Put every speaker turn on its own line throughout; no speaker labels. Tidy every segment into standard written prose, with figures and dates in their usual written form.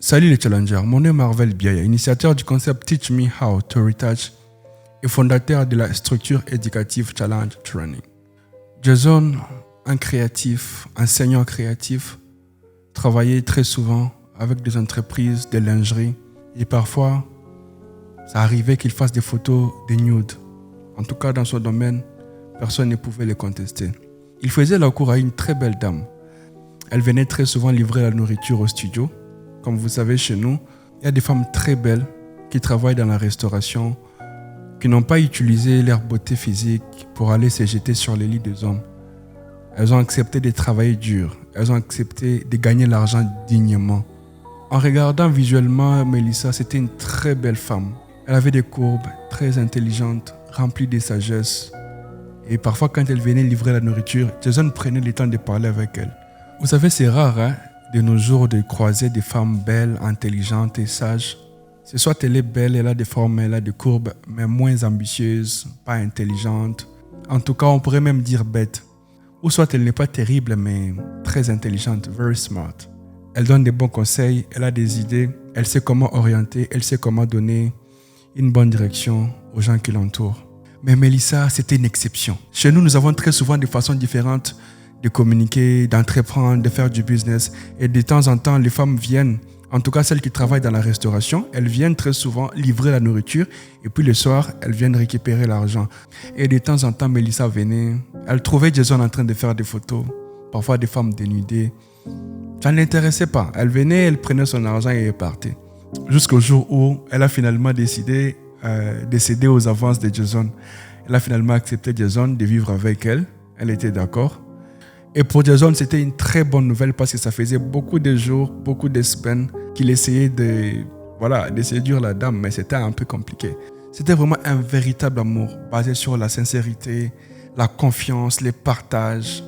Salut les challengers, mon nom est Marvel Biaya, initiateur du concept Teach Me How to Retouch et fondateur de la structure éducative Challenge Training. Jason, un créatif, enseignant créatif, travaillait très souvent avec des entreprises de lingerie et parfois, ça arrivait qu'il fasse des photos de nude. En tout cas, dans son domaine, personne ne pouvait les contester. Il faisait la cour à une très belle dame. Elle venait très souvent livrer la nourriture au studio. Comme vous savez, chez nous, il y a des femmes très belles qui travaillent dans la restauration, qui n'ont pas utilisé leur beauté physique pour aller se jeter sur les lits des hommes. Elles ont accepté de travailler dur. Elles ont accepté de gagner l'argent dignement. En regardant visuellement Mélissa, c'était une très belle femme. Elle avait des courbes très intelligentes, remplies de sagesse. Et parfois, quand elle venait livrer la nourriture, Jason prenait le temps de parler avec elle. Vous savez, c'est rare, de nos jours, de croiser des femmes belles, intelligentes et sages. C'est soit elle est belle, elle a des formes, elle a des courbes, mais moins ambitieuse, pas intelligente. En tout cas, on pourrait même dire bête. Ou soit elle n'est pas terrible, mais très intelligente, very smart. Elle donne des bons conseils, elle a des idées, elle sait comment orienter, elle sait comment donner une bonne direction aux gens qui l'entourent. Mais Mélissa, c'était une exception. Chez nous, nous avons très souvent des façons différentes de communiquer, d'entreprendre, de faire du business. Et de temps en temps, les femmes viennent, en tout cas celles qui travaillent dans la restauration, elles viennent très souvent livrer la nourriture et puis le soir, elles viennent récupérer l'argent. Et de temps en temps, Mélissa venait, elle trouvait Jason en train de faire des photos, parfois des femmes dénudées. Ça ne l'intéressait pas. Elle venait, elle prenait son argent et elle partait. Jusqu'au jour où elle a finalement décidé de céder aux avances de Jason. Elle a finalement accepté Jason de vivre avec elle. Elle était d'accord. Et pour Jason, c'était une très bonne nouvelle parce que ça faisait beaucoup de jours, beaucoup de semaines qu'il essayait de séduire la dame, mais c'était un peu compliqué. C'était vraiment un véritable amour basé sur la sincérité, la confiance, les partages.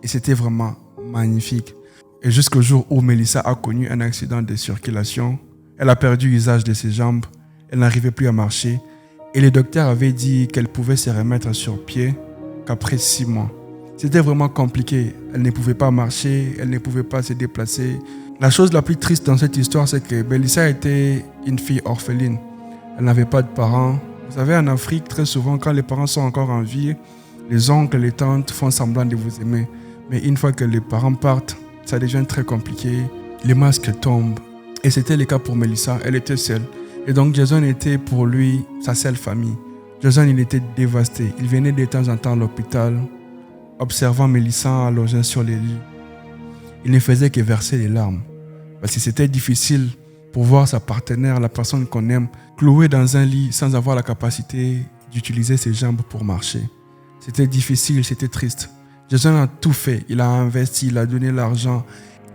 Et c'était vraiment magnifique. Et jusqu'au jour où Mélissa a connu un accident de circulation, elle a perdu l'usage de ses jambes, elle n'arrivait plus à marcher. Et le docteur avait dit qu'elle pouvait se remettre sur pied qu'après 6 mois. C'était vraiment compliqué. Elle ne pouvait pas marcher, elle ne pouvait pas se déplacer. La chose la plus triste dans cette histoire, c'est que Mélissa était une fille orpheline. Elle n'avait pas de parents. Vous savez, en Afrique, très souvent, quand les parents sont encore en vie, les oncles, les tantes font semblant de vous aimer. Mais une fois que les parents partent, ça devient très compliqué. Les masques tombent. Et c'était le cas pour Mélissa. Elle était seule. Et donc, Jason était pour lui sa seule famille. Jason, il était dévasté. Il venait de temps en temps à l'hôpital, observant Mélissa allongée sur les lits. Il ne faisait que verser les larmes. Parce que c'était difficile pour voir sa partenaire, la personne qu'on aime, clouée dans un lit sans avoir la capacité d'utiliser ses jambes pour marcher. C'était difficile, c'était triste. Jason a tout fait. Il a investi, il a donné l'argent.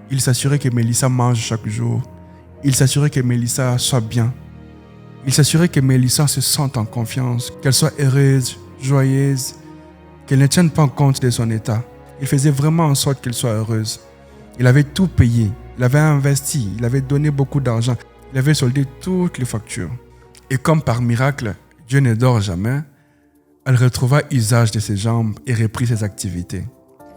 Il s'assurait que Mélissa mange chaque jour. Il s'assurait que Mélissa soit bien. Il s'assurait que Mélissa se sente en confiance, qu'elle soit heureuse, joyeuse, qu'elle ne tienne pas compte de son état. Il faisait vraiment en sorte qu'elle soit heureuse. Il avait tout payé, il avait investi, il avait donné beaucoup d'argent, il avait soldé toutes les factures. Et comme par miracle, Dieu ne dort jamais, elle retrouva usage de ses jambes et reprit ses activités.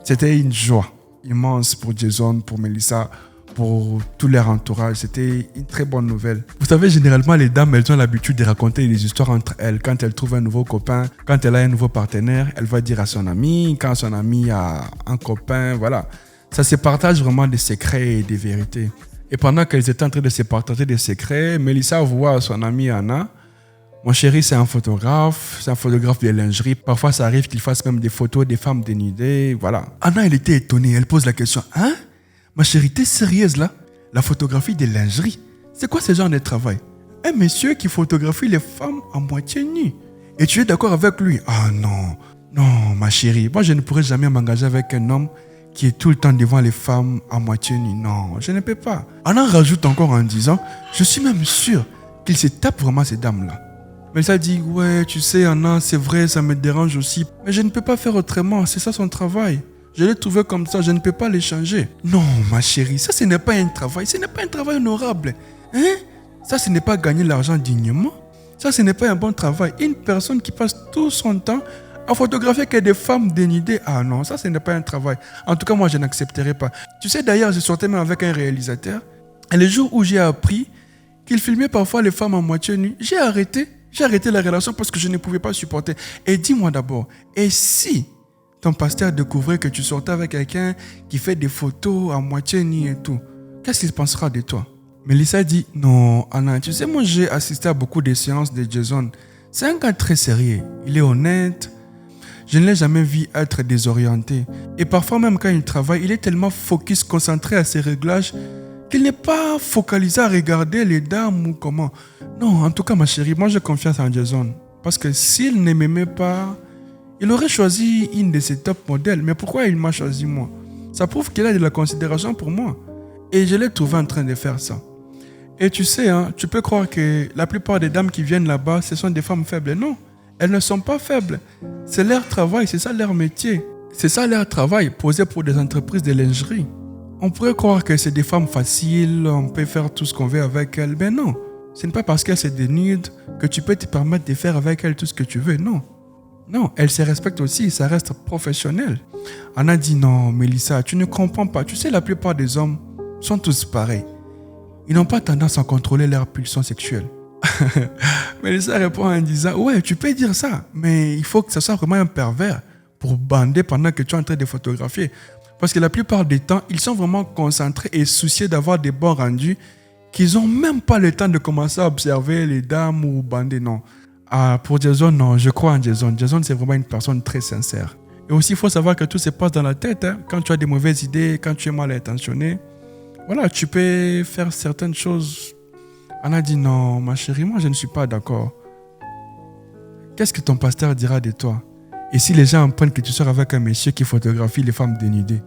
C'était une joie immense pour Jason, pour Mélissa, pour tout leur entourage. C'était une très bonne nouvelle. Vous savez, généralement, les dames, elles ont l'habitude de raconter des histoires entre elles. Quand elles trouvent un nouveau copain, quand elle a un nouveau partenaire, elle va dire à son ami. Quand son ami a un copain, voilà. Ça se partage vraiment des secrets et des vérités. Et pendant qu'elles étaient en train de se partager des secrets, Mélissa voit son ami Anna. Mon chéri, c'est un photographe de lingerie. Parfois, ça arrive qu'il fasse même des photos des femmes dénudées, voilà. Anna, elle était étonnée. Elle pose la question, « Hein ? Ma chérie, t'es sérieuse là? La photographie des lingeries, c'est quoi ce genre de travail? Un monsieur qui photographie les femmes à moitié nues. Et tu es d'accord avec lui? Ah non, ma chérie, moi je ne pourrais jamais m'engager avec un homme qui est tout le temps devant les femmes à moitié nues. Non, je ne peux pas. Anna rajoute encore en disant, je suis même sûr qu'il se tape vraiment ces dames-là. Mais ça dit, ouais, tu sais Anna, c'est vrai, ça me dérange aussi. Mais je ne peux pas faire autrement, c'est ça son travail. Je l'ai trouvé comme ça, je ne peux pas les changer. Non, ma chérie, ça ce n'est pas un travail. Ce n'est pas un travail honorable. Hein? Ça ce n'est pas gagner l'argent dignement. Ça ce n'est pas un bon travail. Une personne qui passe tout son temps à photographier que des femmes dénudées. Ah non, ça ce n'est pas un travail. En tout cas, moi je n'accepterai pas. Tu sais d'ailleurs, je sortais même avec un réalisateur. Et le jour où j'ai appris qu'il filmait parfois les femmes à moitié nues, j'ai arrêté la relation parce que je ne pouvais pas supporter. Et dis-moi d'abord, et si ton pasteur découvrait que tu sortais avec quelqu'un qui fait des photos à moitié nues et tout, qu'est-ce qu'il pensera de toi? Mélissa dit, non, Anna, tu sais, moi j'ai assisté à beaucoup de séances de Jason. C'est un gars très sérieux, il est honnête. Je ne l'ai jamais vu être désorienté. Et parfois même quand il travaille, il est tellement focus, concentré à ses réglages, qu'il n'est pas focalisé à regarder les dames ou comment. Non, en tout cas ma chérie, moi j'ai confiance en Jason. Parce que s'il ne m'aimait pas, il aurait choisi une de ses top modèles. Mais pourquoi il m'a choisi moi? Ça prouve qu'il a de la considération pour moi. Et je l'ai trouvé en train de faire ça. Et tu sais, tu peux croire que la plupart des dames qui viennent là-bas, ce sont des femmes faibles. Non, elles ne sont pas faibles. C'est leur travail, c'est ça leur métier. C'est ça leur travail, posé pour des entreprises de lingerie. On pourrait croire que c'est des femmes faciles, on peut faire tout ce qu'on veut avec elles. Mais non, ce n'est pas parce qu'elles se dénudent que tu peux te permettre de faire avec elles tout ce que tu veux. Non. Non, elles se respectent aussi, ça reste professionnel. Anna dit non, Mélissa, tu ne comprends pas. Tu sais, la plupart des hommes sont tous pareils. Ils n'ont pas tendance à contrôler leur pulsion sexuelle. Mélissa répond en disant, ouais, tu peux dire ça, mais il faut que ce soit vraiment un pervers pour bander pendant que tu es en train de photographier. Parce que la plupart du temps, ils sont vraiment concentrés et soucieux d'avoir des bons rendus qu'ils n'ont même pas le temps de commencer à observer les dames ou bander, non. Pour Jason, non, je crois en Jason. Jason, c'est vraiment une personne très sincère. Et aussi, il faut savoir que tout se passe dans la tête. Quand tu as des mauvaises idées, quand tu es mal intentionné, voilà, tu peux faire certaines choses. Anna dit non, ma chérie, moi je ne suis pas d'accord. Qu'est-ce que ton pasteur dira de toi? Et si les gens apprennent que tu sors avec un monsieur qui photographie les femmes dénudées,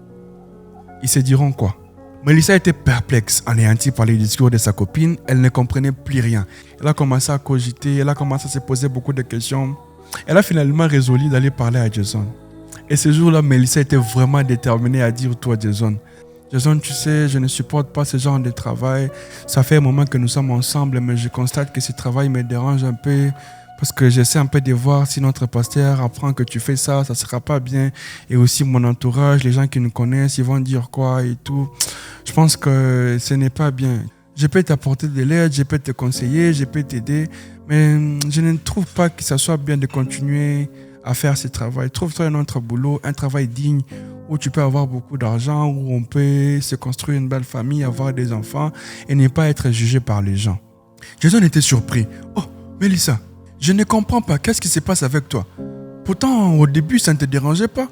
ils se diront quoi? Mélissa était perplexe, anéantie par les discours de sa copine. Elle ne comprenait plus rien. Elle a commencé à cogiter, elle a commencé à se poser beaucoup de questions. Elle a finalement résolu d'aller parler à Jason. Et ce jour-là, Mélissa était vraiment déterminée à dire tout à Jason. Jason, tu sais, je ne supporte pas ce genre de travail. Ça fait un moment que nous sommes ensemble, mais je constate que ce travail me dérange un peu parce que j'essaie un peu de voir si notre pasteur apprend que tu fais ça, ça ne sera pas bien. Et aussi mon entourage, les gens qui nous connaissent, ils vont dire quoi et tout. Je pense que ce n'est pas bien. Je peux t'apporter de l'aide, je peux te conseiller, je peux t'aider, mais je ne trouve pas que ça soit bien de continuer à faire ce travail. Trouve-toi un autre boulot, un travail digne, où tu peux avoir beaucoup d'argent, où on peut se construire une belle famille, avoir des enfants et ne pas être jugé par les gens. Jason était surpris. Oh, Mélissa, je ne comprends pas. Qu'est-ce qui se passe avec toi? Pourtant, au début, ça ne te dérangeait pas.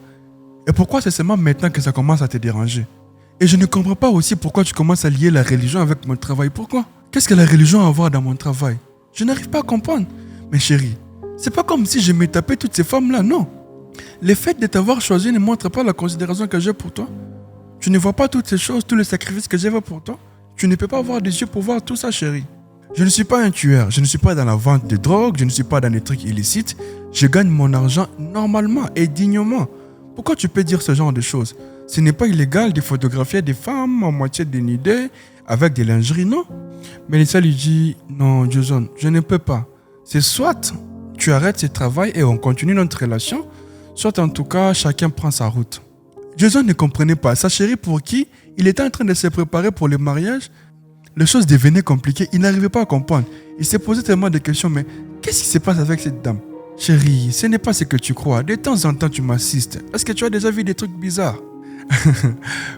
Et pourquoi c'est seulement maintenant que ça commence à te déranger? Et je ne comprends pas aussi pourquoi tu commences à lier la religion avec mon travail. Pourquoi? Qu'est-ce que la religion a à voir dans mon travail? Je n'arrive pas à comprendre. Mais chérie, c'est pas comme si je me tapais toutes ces femmes-là, non. Le fait de t'avoir choisi ne montre pas la considération que j'ai pour toi. Tu ne vois pas toutes ces choses, tous les sacrifices que j'ai fait pour toi. Tu ne peux pas avoir des yeux pour voir tout ça, chérie. Je ne suis pas un tueur, je ne suis pas dans la vente de drogue, je ne suis pas dans des trucs illicites. Je gagne mon argent normalement et dignement. Pourquoi tu peux dire ce genre de choses? Ce n'est pas illégal de photographier des femmes à moitié dénudées avec des lingeries, non? Mélissa lui dit, non, Jason, je ne peux pas. C'est soit tu arrêtes ce travail et on continue notre relation, soit en tout cas, chacun prend sa route. Jason ne comprenait pas. Sa chérie pour qui il était en train de se préparer pour le mariage, les choses devenaient compliquées. Il n'arrivait pas à comprendre. Il s'est posé tellement de questions, mais qu'est-ce qui se passe avec cette dame? Chérie, ce n'est pas ce que tu crois. De temps en temps, tu m'assistes. Est-ce que tu as déjà vu des trucs bizarres?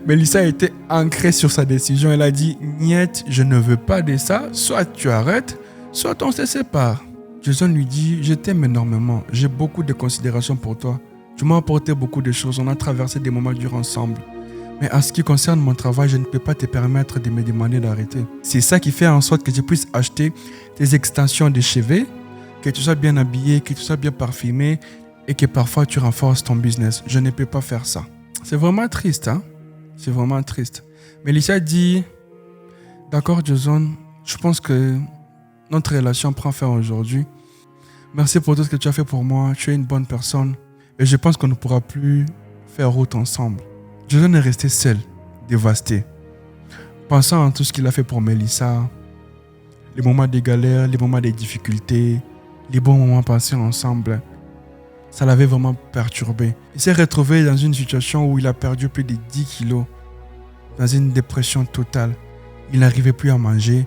Mélissa était ancrée sur sa décision. Elle a dit, niet, je ne veux pas de ça. Soit tu arrêtes, soit on se sépare. Jason lui dit, je t'aime énormément. J'ai beaucoup de considération pour toi. Tu m'as apporté beaucoup de choses. On a traversé des moments durs ensemble. Mais en ce qui concerne mon travail, je ne peux pas te permettre de me demander d'arrêter. C'est ça qui fait en sorte que je puisse acheter des extensions de cheveux, que tu sois bien habillé, que tu sois bien parfumé et que parfois tu renforces ton business. Je ne peux pas faire ça. C'est vraiment triste, hein? C'est vraiment triste. Mélissa dit, d'accord Jason, je pense que notre relation prend fin aujourd'hui. Merci pour tout ce que tu as fait pour moi. Tu es une bonne personne. Et je pense qu'on ne pourra plus faire route ensemble. Jason est resté seul, dévasté. Pensant à tout ce qu'il a fait pour Mélissa, les moments de galère, les moments de difficultés, les bons moments passés ensemble, ça l'avait vraiment perturbé. Il s'est retrouvé dans une situation où il a perdu plus de 10 kilos, dans une dépression totale. Il n'arrivait plus à manger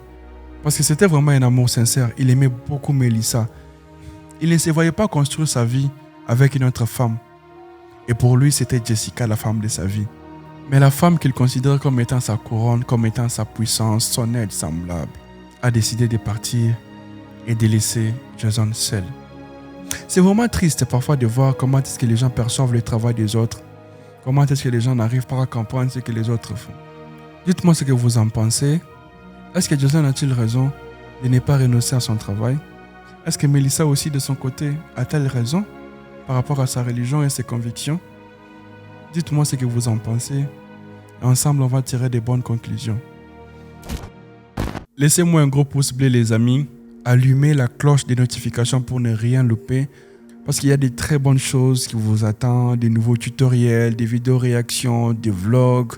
parce que c'était vraiment un amour sincère. Il aimait beaucoup Melissa. Il ne se voyait pas construire sa vie avec une autre femme. Et pour lui, c'était Jessica, la femme de sa vie. Mais la femme qu'il considérait comme étant sa couronne, comme étant sa puissance, son aide semblable, a décidé de partir et de laisser Jason seul. C'est vraiment triste parfois de voir comment est-ce que les gens perçoivent le travail des autres. Comment est-ce que les gens n'arrivent pas à comprendre ce que les autres font. Dites-moi ce que vous en pensez. Est-ce que Jason a-t-il raison de ne pas renoncer à son travail? Est-ce que Melissa aussi de son côté a-t-elle raison par rapport à sa religion et ses convictions? Dites-moi ce que vous en pensez. Et ensemble, on va tirer des bonnes conclusions. Laissez-moi un gros pouce bleu les amis. Allumez la cloche des notifications pour ne rien louper. Parce qu'il y a des très bonnes choses qui vous attendent. Des nouveaux tutoriels, des vidéos réactions, des vlogs,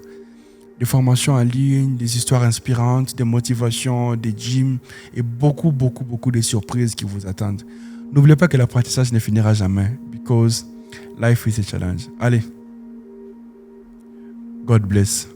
des formations en ligne, des histoires inspirantes, des motivations, des gyms et beaucoup de surprises qui vous attendent. N'oubliez pas que l'apprentissage ne finira jamais. Because life is a challenge. Allez. God bless.